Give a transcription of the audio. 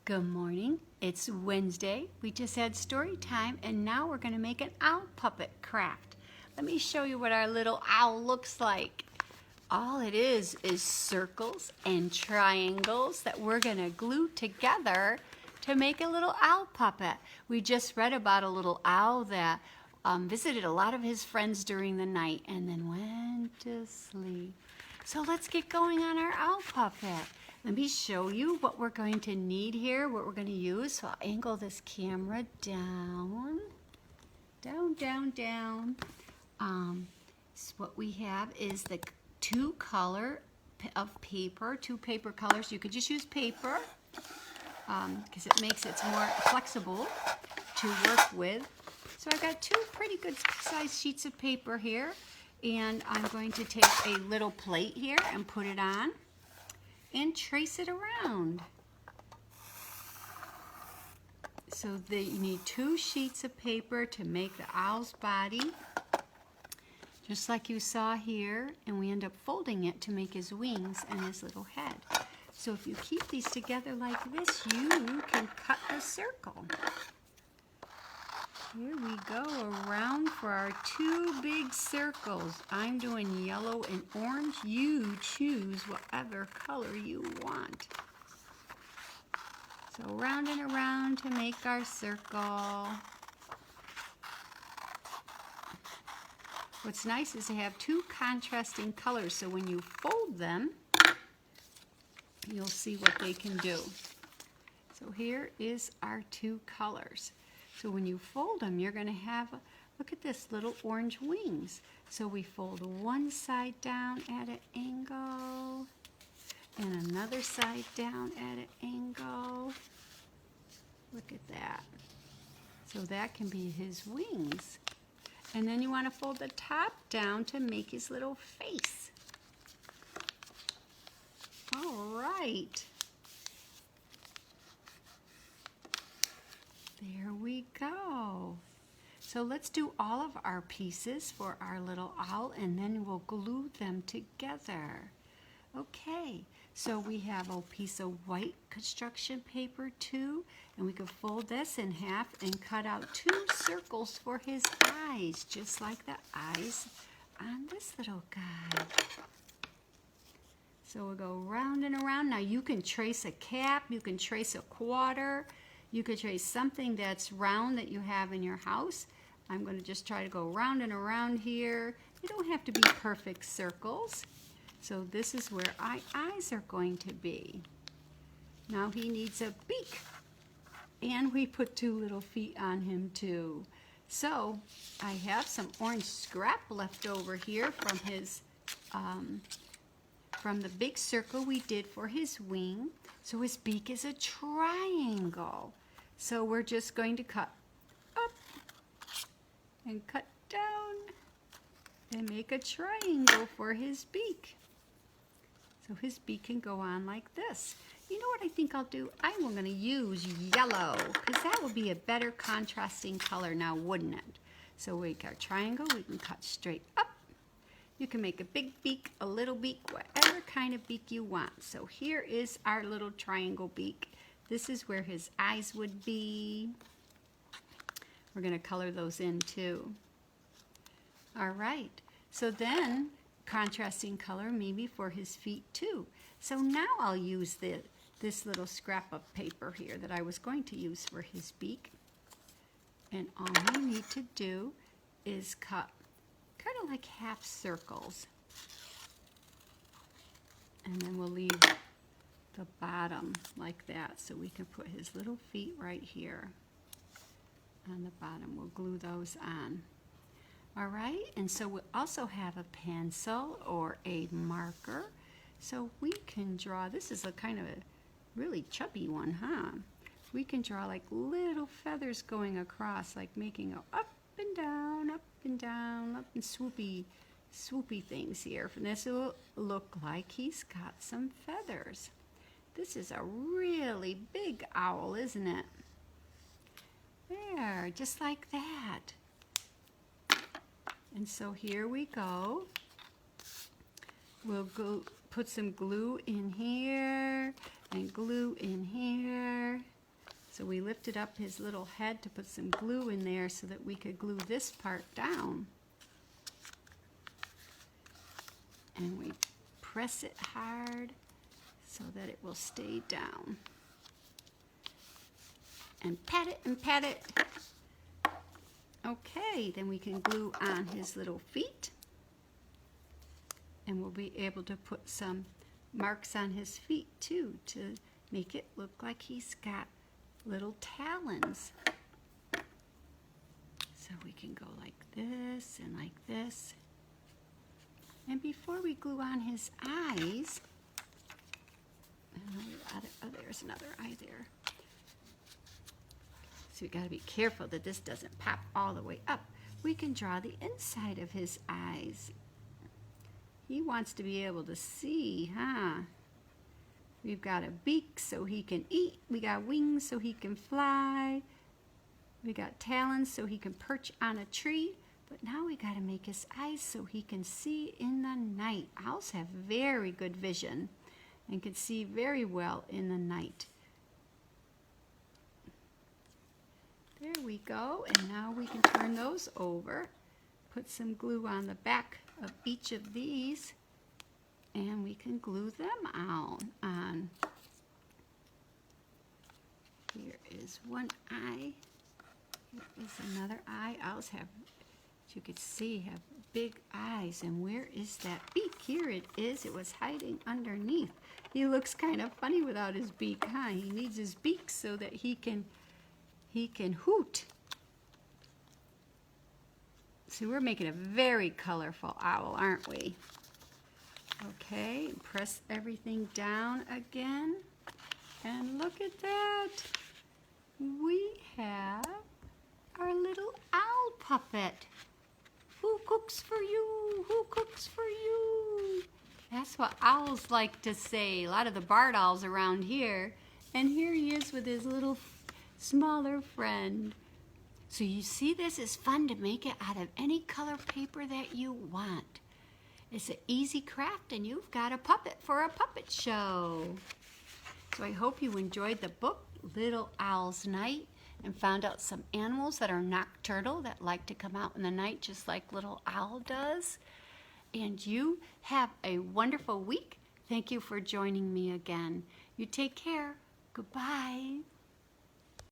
Good morning. It's Wednesday. We just had story time and now we're going to make an owl puppet craft. Let me show you what our little owl looks like. All it is circles and triangles that we're going to glue together to make a little owl puppet. We just read about a little owl that visited a lot of his friends during the night and then went to sleep. So let's get going on our owl puppet. Let me show you what we're going to need here, what we're going to use. So I'll angle this camera down, down. So what we have is the two color of paper, two paper colors. You could just use paper because it makes it more flexible to work with. So I've got two pretty good sized sheets of paper here, and I'm going to take a little plate here and put it on and trace it around. So that you need two sheets of paper to make the owl's body, just like you saw here, and we end up folding it to make his wings and his little head. So if you keep these together like this, you can cut a circle. Here we go around for our two big circles. I'm doing yellow and orange. You choose whatever color you want. So round and around to make our circle. What's nice is to have two contrasting colors, so when you fold them, you'll see what they can do. So here is our two colors. So when you fold them, you're going to have, look at this, little orange wings. So we fold one side down at an angle and another side down at an angle. Look at that. So that can be his wings. And then you want to fold the top down to make his little face. All right. There we go. So let's do all of our pieces for our little owl and then we'll glue them together. Okay, so we have a piece of white construction paper too, and we could fold this in half and cut out two circles for his eyes, just like the eyes on this little guy. So we'll go round and around. Now you can trace a cap, you can trace a quarter, you could trace something that's round that you have in your house. I'm going to just try to go round and around here. You don't have to be perfect circles. So this is where our eyes are going to be. Now he needs a beak. And we put two little feet on him too. So I have some orange scrap left over here from his from the big circle we did for his wing. So his beak is a triangle. So we're just going to cut up and cut down and make a triangle for his beak. So his beak can go on like this. You know what I think I'll do? I'm going to use yellow because that would be a better contrasting color now, wouldn't it? So we got our triangle, we can cut straight up. You can make a big beak, a little beak, whatever kind of beak you want. So here is our little triangle beak. This is where his eyes would be. We're going to color those in too. All right. So then, contrasting color maybe for his feet too. So now I'll use this little scrap of paper here that I was going to use for his beak. And all you need to do is cut kind of like half circles. And then we'll leave the bottom like that so we can put his little feet right here on the bottom. We'll glue those on. All right, and so we also have a pencil or a marker. So we can draw, this is a kind of a really chubby one, huh? We can draw like little feathers going across, like making a up and down, up and down, up and swoopy things here. And this will look like he's got some feathers. This is a really big owl, isn't it? There, just like that. And so here we go. We'll go put some glue in here and glue in here. So we lifted up his little head to put some glue in there so that we could glue this part down. And we press it hard so that it will stay down. And pat it and pat it. Okay, then we can glue on his little feet. And we'll be able to put some marks on his feet too to make it look like he's got little talons. So we can go like this and like this. And before we glue on his eyes, oh, there's another eye there. So we got to be careful that this doesn't pop all the way up. We can draw the inside of his eyes. He wants to be able to see, huh? We've got a beak so he can eat. We got wings so he can fly. We got talons so he can perch on a tree. But now we got to make his eyes so he can see in the night. Owls have very good vision and can see very well in the night. There we go. And now we can turn those over. Put some glue on the back of each of these. And we can glue them on. Here is one eye. Here is another eye. Owls have, as you can see, have big eyes. And where is that beak? Here it is. It was hiding underneath. He looks kind of funny without his beak, huh? He needs his beak so that he can hoot. So we're making a very colorful owl, aren't we? Okay, press everything down again. And look at that. We have our little owl puppet. Who cooks for you? Who cooks for you? That's what owls like to say. A lot of the barred owls around here. And here he is with his little smaller friend. So you see, this is fun to make it out of any color paper that you want. It's an easy craft and you've got a puppet for a puppet show. So I hope you enjoyed the book, Little Owl's Night, and found out some animals that are nocturnal that like to come out in the night just like Little Owl does. And you have a wonderful week. Thank you for joining me again. You take care. Goodbye.